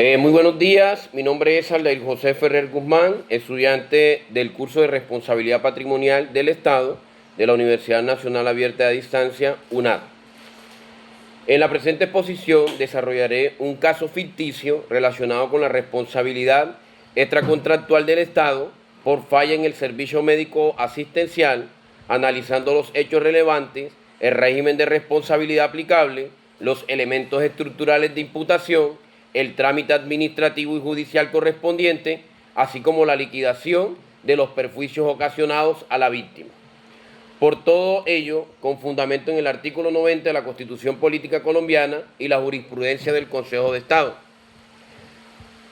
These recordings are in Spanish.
Muy buenos días, mi nombre es Aldair José Ferrer Guzmán, estudiante del curso de Responsabilidad Patrimonial del Estado de la Universidad Nacional Abierta a Distancia, UNAD. En la presente exposición desarrollaré un caso ficticio relacionado con la responsabilidad extracontractual del Estado por falla en el servicio médico asistencial, analizando los hechos relevantes, el régimen de responsabilidad aplicable, los elementos estructurales de imputación, el trámite administrativo y judicial correspondiente, así como la liquidación de los perjuicios ocasionados a la víctima. Por todo ello, con fundamento en el artículo 90 de la Constitución Política Colombiana y la jurisprudencia del Consejo de Estado.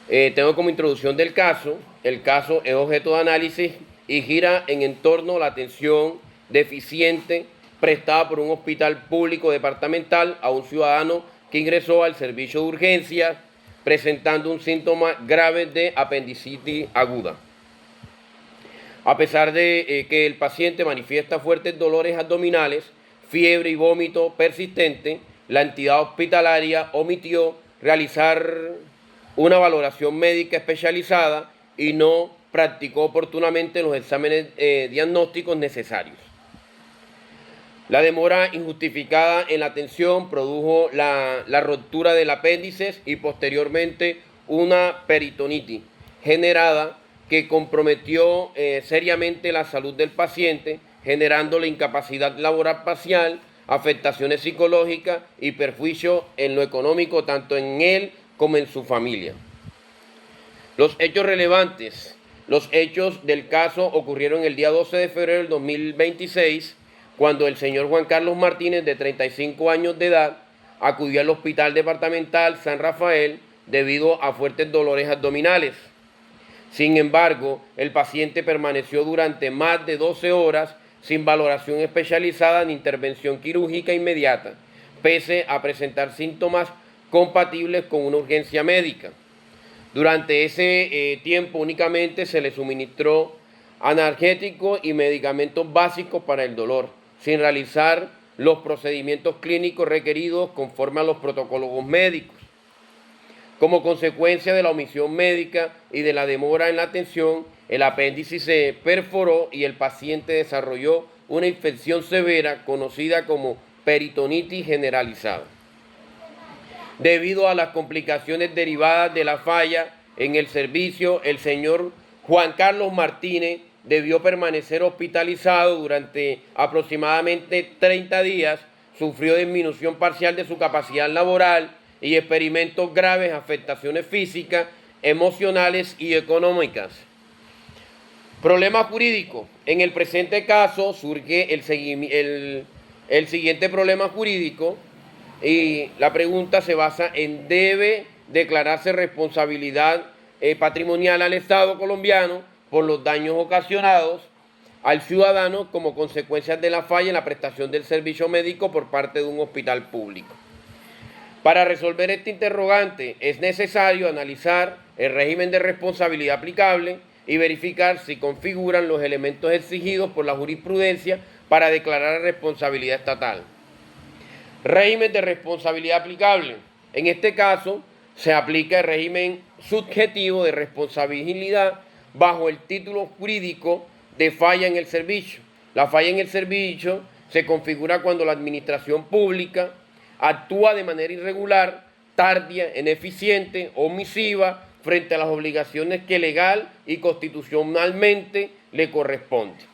Tengo como introducción del caso, el caso es objeto de análisis y gira en torno a la atención deficiente prestada por un hospital público departamental a un ciudadano que ingresó al servicio de urgencias presentando un síntoma grave de apendicitis aguda. A pesar de que el paciente manifiesta fuertes dolores abdominales, fiebre y vómito persistente, la entidad hospitalaria omitió realizar una valoración médica especializada y no practicó oportunamente los exámenes diagnósticos necesarios. La demora injustificada en la atención produjo la ruptura del apéndice y posteriormente una peritonitis generada que comprometió seriamente la salud del paciente, generando la incapacidad laboral parcial, afectaciones psicológicas y perjuicio en lo económico tanto en él como en su familia. Los hechos relevantes. Los hechos del caso ocurrieron el día 12 de febrero del 2026, cuando el señor Juan Carlos Martínez, de 35 años de edad, acudió al Hospital Departamental San Rafael debido a fuertes dolores abdominales. Sin embargo, el paciente permaneció durante más de 12 horas sin valoración especializada ni intervención quirúrgica inmediata, pese a presentar síntomas compatibles con una urgencia médica. Durante ese tiempo únicamente se le suministró analgésicos y medicamentos básicos para el dolor, sin realizar los procedimientos clínicos requeridos conforme a los protocolos médicos. Como consecuencia de la omisión médica y de la demora en la atención, el apéndice se perforó y el paciente desarrolló una infección severa conocida como peritonitis generalizada. Debido a las complicaciones derivadas de la falla en el servicio, el señor Juan Carlos Martínez debió permanecer hospitalizado durante aproximadamente 30 días, sufrió disminución parcial de su capacidad laboral y experimentó graves afectaciones físicas, emocionales y económicas. Problema jurídico. En el presente caso surge el siguiente problema jurídico y la pregunta se basa en: ¿debe declararse responsabilidad patrimonial al Estado colombiano por los daños ocasionados al ciudadano como consecuencia de la falla en la prestación del servicio médico por parte de un hospital público? Para resolver este interrogante es necesario analizar el régimen de responsabilidad aplicable y verificar si configuran los elementos exigidos por la jurisprudencia para declarar responsabilidad estatal. Régimen de responsabilidad aplicable. En este caso, se aplica el régimen subjetivo de responsabilidad bajo el título jurídico de falla en el servicio. La falla en el servicio se configura cuando la administración pública actúa de manera irregular, tardía, ineficiente, omisiva frente a las obligaciones que legal y constitucionalmente le corresponden.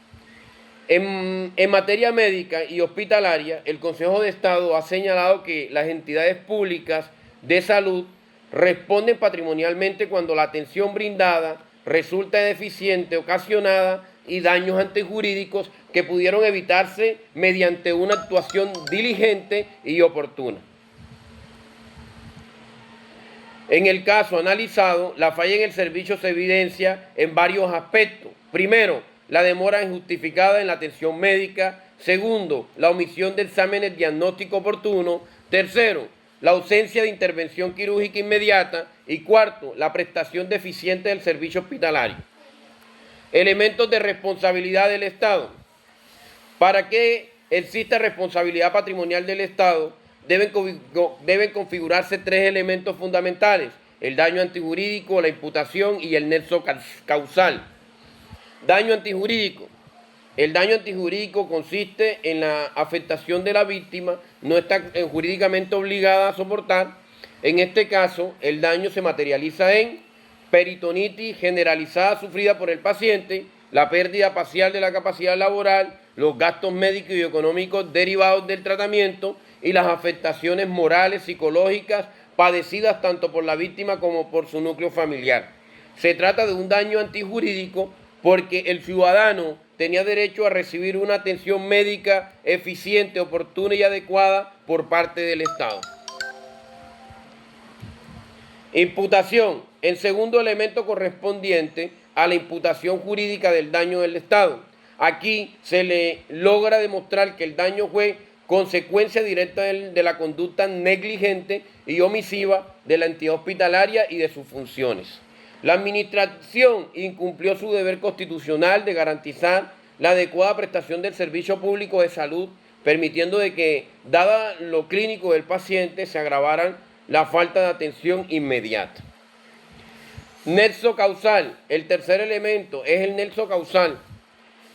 En materia médica y hospitalaria, el Consejo de Estado ha señalado que las entidades públicas de salud responden patrimonialmente cuando la atención brindada resulta deficiente, ocasionada y daños antejurídicos que pudieron evitarse mediante una actuación diligente y oportuna. En el caso analizado, la falla en el servicio se evidencia en varios aspectos. Primero, la demora injustificada en la atención médica. Segundo, la omisión de exámenes diagnósticos oportunos. Tercero, la ausencia de intervención quirúrgica inmediata. Y cuarto, la prestación deficiente del servicio hospitalario. Elementos de responsabilidad del Estado. Para que exista responsabilidad patrimonial del Estado, deben configurarse tres elementos fundamentales. el daño antijurídico, la imputación y el nexo causal. Daño antijurídico. El daño antijurídico consiste en la afectación de la víctima, no está jurídicamente obligada a soportar. En este caso, el daño se materializa en peritonitis generalizada sufrida por el paciente, la pérdida parcial de la capacidad laboral, los gastos médicos y económicos derivados del tratamiento y las afectaciones morales, psicológicas, padecidas tanto por la víctima como por su núcleo familiar. Se trata de un daño antijurídico porque el ciudadano tenía derecho a recibir una atención médica eficiente, oportuna y adecuada por parte del Estado. Imputación. El segundo elemento correspondiente a la imputación jurídica del daño del Estado. Aquí se le logra demostrar que el daño fue consecuencia directa de la conducta negligente y omisiva de la entidad hospitalaria y de sus funciones. La administración incumplió su deber constitucional de garantizar la adecuada prestación del servicio público de salud, permitiendo de que, dada lo clínico del paciente, se agravaran la falta de atención inmediata. Nexo causal. El tercer elemento es el nexo causal.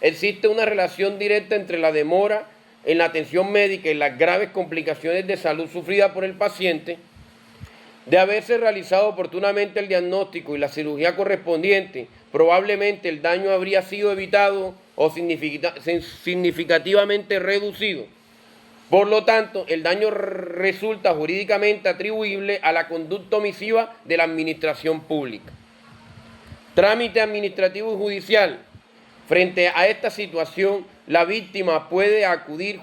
Existe una relación directa entre la demora en la atención médica y las graves complicaciones de salud sufridas por el paciente. De haberse realizado oportunamente el diagnóstico y la cirugía correspondiente, probablemente el daño habría sido evitado o significativamente reducido. Por lo tanto, el daño resulta jurídicamente atribuible a la conducta omisiva de la administración pública. Trámite administrativo y judicial. Frente a esta situación, la víctima puede acudir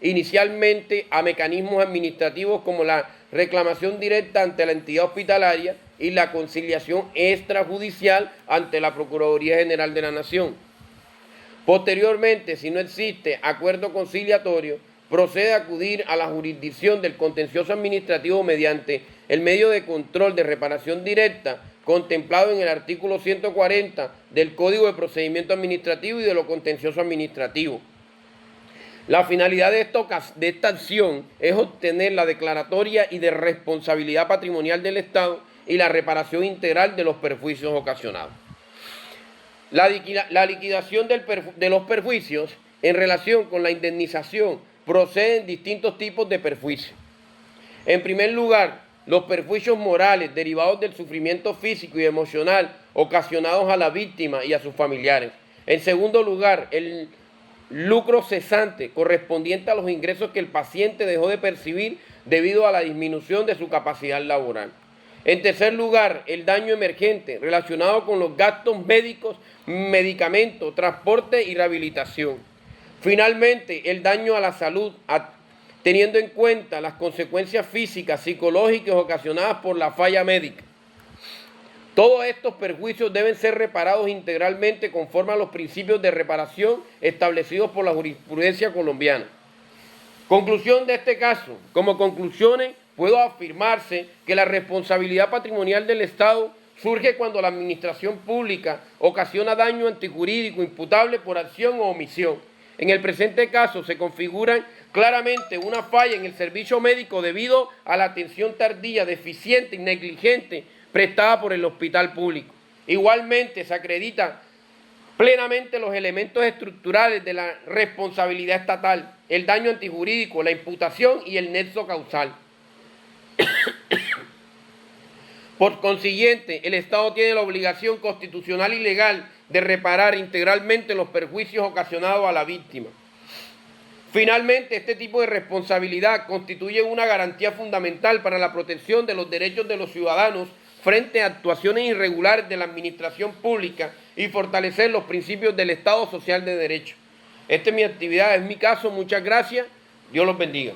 inicialmente a mecanismos administrativos como la reclamación directa ante la entidad hospitalaria y la conciliación extrajudicial ante la Procuraduría General de la Nación. Posteriormente, si no existe acuerdo conciliatorio, procede a acudir a la jurisdicción del contencioso administrativo mediante el medio de control de reparación directa contemplado en el artículo 140 del Código de Procedimiento Administrativo y de lo contencioso administrativo. La finalidad de esta acción es obtener la declaratoria y de responsabilidad patrimonial del Estado y la reparación integral de los perjuicios ocasionados. La liquidación de los perjuicios en relación con la indemnización proceden distintos tipos de perjuicios. En primer lugar, los perjuicios morales derivados del sufrimiento físico y emocional ocasionados a la víctima y a sus familiares. En segundo lugar, el lucro cesante correspondiente a los ingresos que el paciente dejó de percibir debido a la disminución de su capacidad laboral. En tercer lugar, el daño emergente relacionado con los gastos médicos, medicamentos, transporte y rehabilitación. Finalmente, el daño a la salud, teniendo en cuenta las consecuencias físicas, psicológicas ocasionadas por la falla médica. Todos estos perjuicios deben ser reparados integralmente conforme a los principios de reparación establecidos por la jurisprudencia colombiana. Conclusión de este caso. Como conclusiones, puedo afirmarse que la responsabilidad patrimonial del Estado surge cuando la administración pública ocasiona daño antijurídico imputable por acción o omisión. En el presente caso se configuran claramente una falla en el servicio médico debido a la atención tardía, deficiente y negligente prestada por el hospital público. Igualmente se acreditan plenamente los elementos estructurales de la responsabilidad estatal, el daño antijurídico, la imputación y el nexo causal. Por consiguiente, el Estado tiene la obligación constitucional y legal de reparar integralmente los perjuicios ocasionados a la víctima. Finalmente, este tipo de responsabilidad constituye una garantía fundamental para la protección de los derechos de los ciudadanos frente a actuaciones irregulares de la administración pública y fortalecer los principios del Estado social de Derecho. Esta es mi actividad, es mi caso. Muchas gracias. Dios los bendiga.